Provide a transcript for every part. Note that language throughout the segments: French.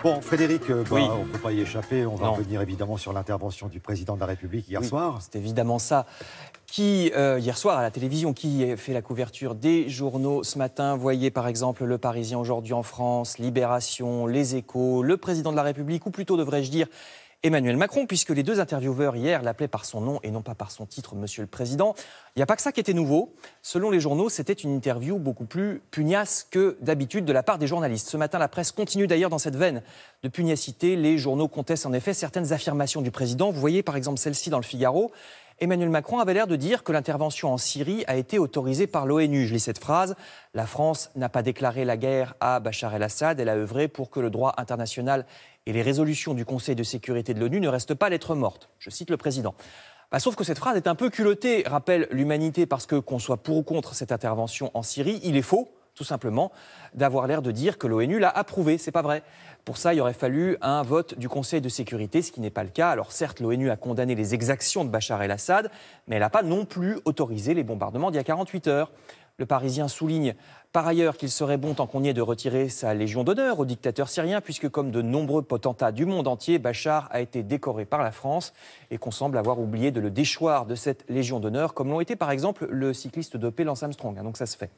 Bon, Frédéric, Oui. on ne peut pas y échapper. On va Non. revenir évidemment sur l'intervention du président de la République hier soir. C'est évidemment ça. Hier soir à la télévision, qui fait la couverture des journaux ce matin? Voyez par exemple Le Parisien aujourd'hui en France, Libération, Les Échos, le président de la République, ou plutôt devrais-je dire Emmanuel Macron, puisque les deux intervieweurs hier l'appelaient par son nom et non pas par son titre, Monsieur le Président. Il n'y a pas que ça qui était nouveau. Selon les journaux, c'était une interview beaucoup plus pugnace que d'habitude de la part des journalistes. Ce matin, la presse continue d'ailleurs dans cette veine de pugnacité. Les journaux contestent en effet certaines affirmations du président. Vous voyez par exemple celle-ci dans Le Figaro. Emmanuel Macron avait l'air de dire que l'intervention en Syrie a été autorisée par l'ONU. Je lis cette phrase. La France n'a pas déclaré la guerre à Bachar el-Assad. Elle a œuvré pour que le droit international et les résolutions du Conseil de sécurité de l'ONU ne restent pas lettre morte. Je cite le président. Sauf que cette phrase est un peu culottée, rappelle l'Humanité, parce que qu'on soit pour ou contre cette intervention en Syrie, il est faux, tout simplement, d'avoir l'air de dire que l'ONU l'a approuvé. C'est pas vrai. Pour ça, il aurait fallu un vote du Conseil de sécurité, ce qui n'est pas le cas. Alors certes, l'ONU a condamné les exactions de Bachar el-Assad, mais elle n'a pas non plus autorisé les bombardements d'il y a 48 heures. Le Parisien souligne par ailleurs qu'il serait bon, tant qu'on y est, de retirer sa Légion d'honneur au dictateur syrien, puisque comme de nombreux potentats du monde entier, Bachar a été décoré par la France et qu'on semble avoir oublié de le déchoir de cette Légion d'honneur, comme l'ont été par exemple le cycliste dopé Lance Armstrong. Donc ça se fait.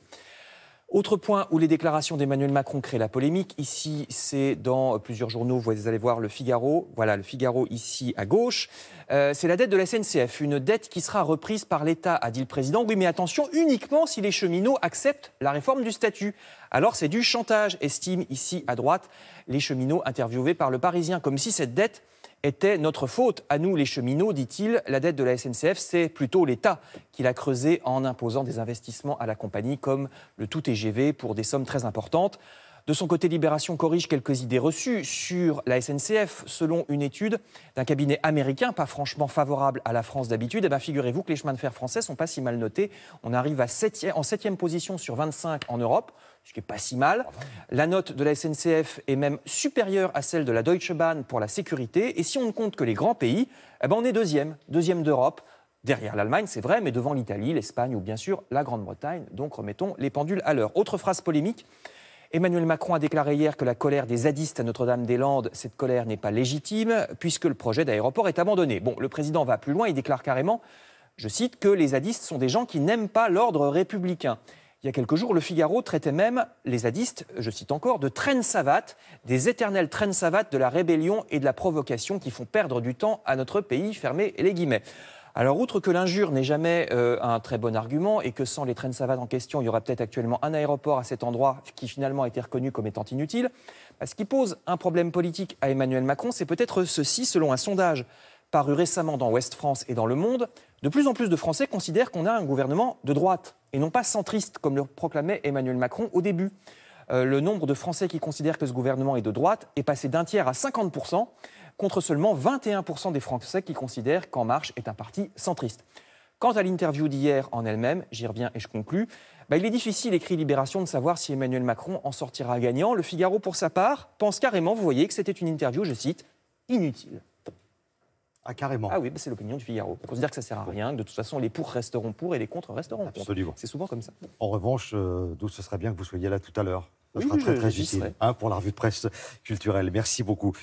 Autre point où les déclarations d'Emmanuel Macron créent la polémique, ici c'est dans plusieurs journaux, vous allez voir Le Figaro, voilà Le Figaro ici à gauche, c'est la dette de la SNCF, une dette qui sera reprise par l'État, a dit le président. Oui mais attention, uniquement si les cheminots acceptent la réforme du statut. Alors c'est du chantage, estime ici à droite les cheminots interviewés par Le Parisien, comme si cette dette était notre faute. À nous, les cheminots, dit-il, la dette de la SNCF, c'est plutôt l'État qui l'a creusée en imposant des investissements à la compagnie comme le tout TGV pour des sommes très importantes. De son côté, Libération corrige quelques idées reçues sur la SNCF. Selon une étude d'un cabinet américain, pas franchement favorable à la France d'habitude, figurez-vous que les chemins de fer français ne sont pas si mal notés. On arrive en 7e position sur 25 en Europe, ce qui n'est pas si mal. La note de la SNCF est même supérieure à celle de la Deutsche Bahn pour la sécurité. Et si on ne compte que les grands pays, on est deuxième d'Europe. Derrière l'Allemagne, c'est vrai, mais devant l'Italie, l'Espagne ou bien sûr la Grande-Bretagne. Donc remettons les pendules à l'heure. Autre phrase polémique. Emmanuel Macron a déclaré hier que la colère des zadistes à Notre-Dame-des-Landes, cette colère n'est pas légitime puisque le projet d'aéroport est abandonné. Bon, le président va plus loin, il déclare carrément, je cite, que les zadistes sont des gens qui n'aiment pas l'ordre républicain. Il y a quelques jours, Le Figaro traitait même les zadistes, je cite encore, de traînes savates, des éternelles traînes savates de la rébellion et de la provocation qui font perdre du temps à notre pays, fermez les guillemets. Alors, outre que l'injure n'est jamais un très bon argument et que sans les traînes savates en question, il y aurait peut-être actuellement un aéroport à cet endroit qui finalement a été reconnu comme étant inutile, ce qui pose un problème politique à Emmanuel Macron, c'est peut-être ceci, selon un sondage paru récemment dans Ouest France et dans Le Monde, de plus en plus de Français considèrent qu'on a un gouvernement de droite et non pas centriste, comme le proclamait Emmanuel Macron au début. Le nombre de Français qui considèrent que ce gouvernement est de droite est passé d'un tiers à 50%, contre seulement 21% des Français qui considèrent qu'En Marche est un parti centriste. Quant à l'interview d'hier en elle-même, j'y reviens et je conclus, il est difficile, écrit Libération, de savoir si Emmanuel Macron en sortira gagnant. Le Figaro, pour sa part, pense carrément, vous voyez, que c'était une interview, je cite, inutile. Ah, carrément. Ah oui, c'est l'opinion du Figaro. On considère que ça ne sert à rien, que de toute façon, les pour resteront pour et les contre resteront contre. Absolument. C'est souvent comme ça. En revanche, d'où ce serait bien que vous soyez là tout à l'heure. Ça Oui, sera très j'y utile serai. pour la revue de presse culturelle. Merci beaucoup.